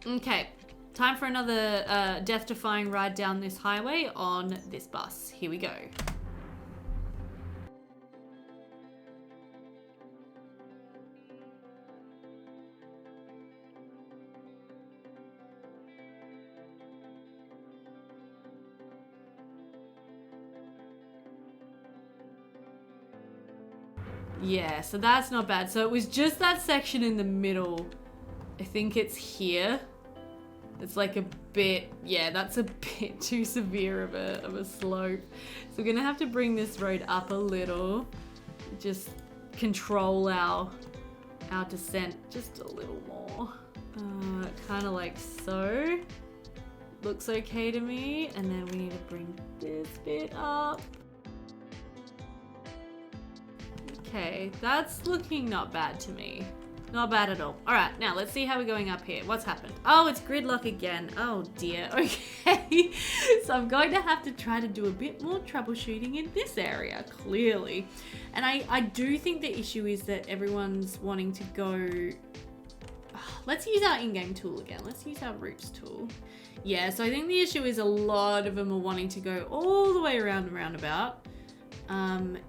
Okay, time for another death-defying ride down this highway on this bus. Here we go. Yeah, so that's not bad. So it was just that section in the middle. I think it's here. It's like a bit, yeah, that's a bit too severe of a slope. So we're gonna have to bring this road up a little. Just control our descent just a little more. Kind of like so. Looks okay to me. And then we need to bring this bit up. Okay, that's looking not bad to me. Not bad at all. All right, now let's see how we're going up here. What's happened? Oh, it's gridlock again. Oh dear. Okay. So I'm going to have to try to do a bit more troubleshooting in this area, clearly. And I do think the issue is that everyone's wanting to go... Let's use our in-game tool again. Let's use our routes tool. Yeah, so I think the issue is a lot of them are wanting to go all the way around the roundabout, and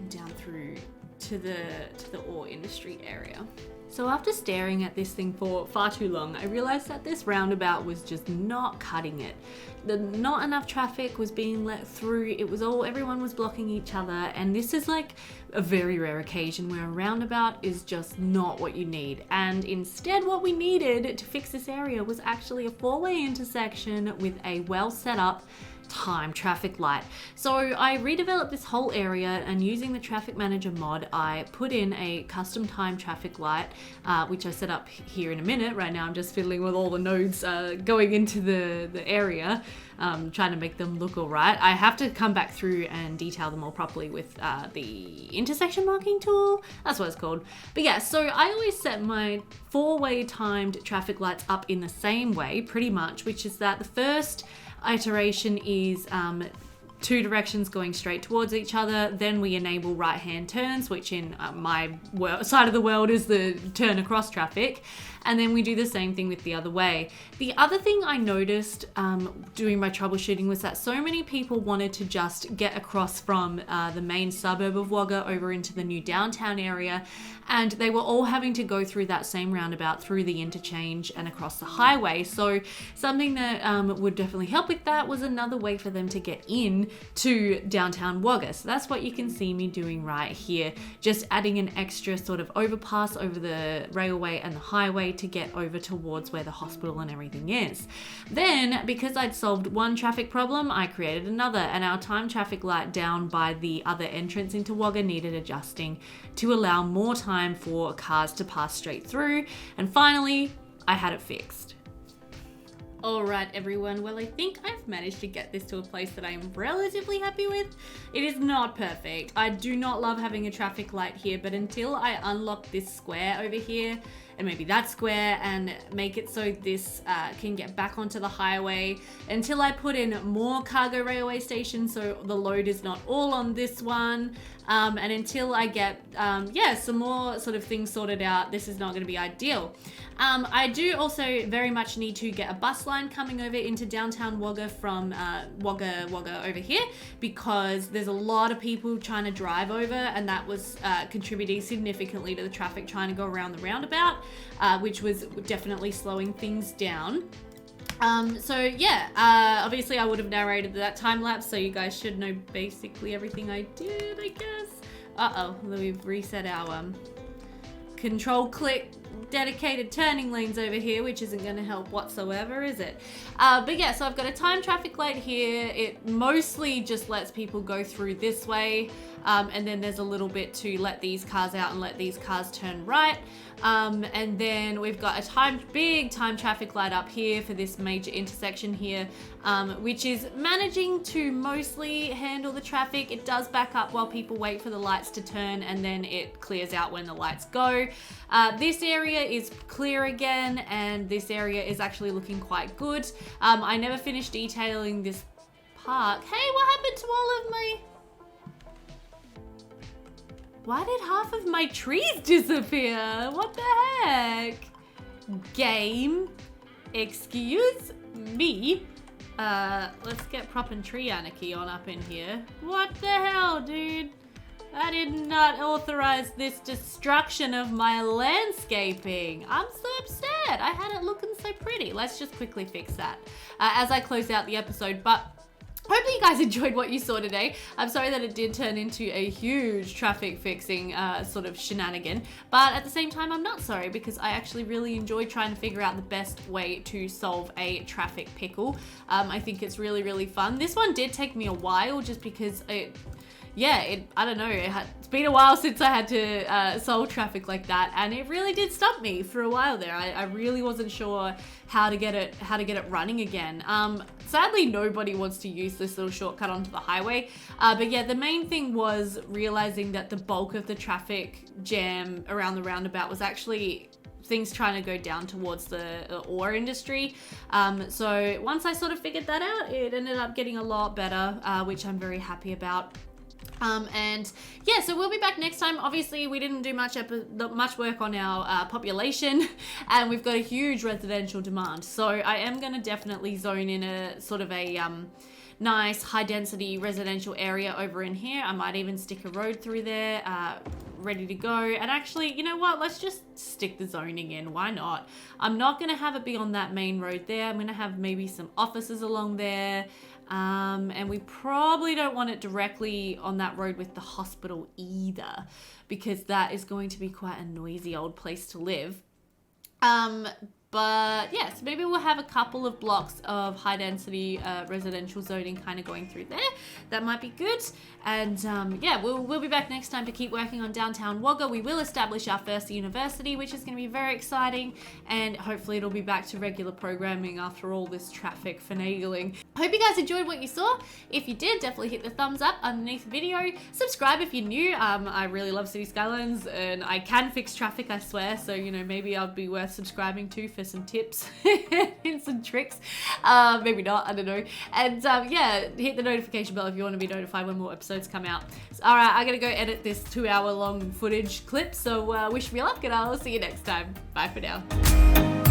down through to the ore industry area. So after staring at this thing for far too long, I realized that this roundabout was just not cutting it. Not enough traffic was being let through. Everyone was blocking each other, and this is like a very rare occasion where a roundabout is just not what you need. And instead what we needed to fix this area was actually a four-way intersection with a well set up time traffic light. So I redeveloped this whole area, and using the traffic manager mod, I put in a custom time traffic light, which I set up here in a minute. Right now I'm just fiddling with all the nodes going into the area, trying to make them look all right. I have to come back through and detail them all properly with the intersection marking tool. That's what it's called. But yeah, so I always set my four-way timed traffic lights up in the same way, pretty much, which is that the first iteration is two directions going straight towards each other. Then we enable right-hand turns, which in my side of the world is the turn across traffic. And then we do the same thing with the other way. The other thing I noticed doing my troubleshooting was that so many people wanted to just get across from the main suburb of Wagga over into the new downtown area, and they were all having to go through that same roundabout through the interchange and across the highway. So something that would definitely help with that was another way for them to get in to downtown Wagga. So that's what you can see me doing right here, just adding an extra sort of overpass over the railway and the highway to get over towards where the hospital and everything is. Then, because I'd solved one traffic problem, I created another, and our time traffic light down by the other entrance into Wagga needed adjusting to allow more time for cars to pass straight through. And finally, I had it fixed. Alright everyone, well I think I've managed to get this to a place that I am relatively happy with. It is not perfect. I do not love having a traffic light here, but until I unlock this square over here, and maybe that square, and make it so this can get back onto the highway, until I put in more cargo railway stations so the load is not all on this one, and until I get some more sort of things sorted out, this is not going to be ideal. I do also very much need to get a bus line coming over into downtown Wagga from Wagga over here, because there's a lot of people trying to drive over, and that was contributing significantly to the traffic trying to go around the roundabout, which was definitely slowing things down. Obviously I would have narrated that time lapse, so you guys should know basically everything I did, I guess. Uh-oh, we've reset our control click dedicated turning lanes over here, which isn't going to help whatsoever, is it? But yeah, so I've got a time traffic light here. It mostly just lets people go through this way, and then there's a little bit to let these cars out and let these cars turn right. And then we've got a big time traffic light up here for this major intersection here, which is managing to mostly handle the traffic. It does back up while people wait for the lights to turn, and then it clears out when the lights go. This area is clear again, and this area is actually looking quite good. I never finished detailing this park. Hey, what happened to all of my... Why did half of my trees disappear? What the heck? Game? Excuse me? Let's get prop and tree anarchy on up in here. What the hell, dude? I did not authorize this destruction of my landscaping. I'm so upset. I had it looking so pretty. Let's just quickly fix that as I close out the episode. But hopefully you guys enjoyed what you saw today. I'm sorry that it did turn into a huge traffic fixing sort of shenanigan, but at the same time I'm not sorry, because I actually really enjoy trying to figure out the best way to solve a traffic pickle. I think it's really, really fun. This one did take me a while just because yeah, I don't know, it's been a while since I had to solve traffic like that, and it really did stump me for a while there. I really wasn't sure how to get it running again. Sadly, nobody wants to use this little shortcut onto the highway, but yeah, the main thing was realizing that the bulk of the traffic jam around the roundabout was actually things trying to go down towards the ore industry. So once I sort of figured that out, it ended up getting a lot better, which I'm very happy about. And yeah, so we'll be back next time. Obviously, we didn't do much work on our population, and we've got a huge residential demand. So I am going to definitely zone in a sort of a nice high density residential area over in here. I might even stick a road through there, ready to go. And actually, you know what? Let's just stick the zoning in. Why not? I'm not going to have it be on that main road there. I'm going to have maybe some offices along there. And we probably don't want it directly on that road with the hospital either, because that is going to be quite a noisy old place to live. But yes, maybe we'll have a couple of blocks of high density residential zoning kind of going through there. That might be good. And yeah, we'll be back next time to keep working on downtown Wagga. We will establish our first university, which is going to be very exciting. And hopefully it'll be back to regular programming after all this traffic finagling. Hope you guys enjoyed what you saw. If you did, definitely hit the thumbs up underneath the video. Subscribe if you're new. I really love City Skylines, and I can fix traffic, I swear. So, you know, maybe I'll be worth subscribing to for some tips and some tricks. Maybe not, I don't know. And yeah, hit the notification bell if you want to be notified when more episodes come out. So, all right, I gotta go edit this 2-hour long footage clip. So wish me luck, and I'll see you next time. Bye for now.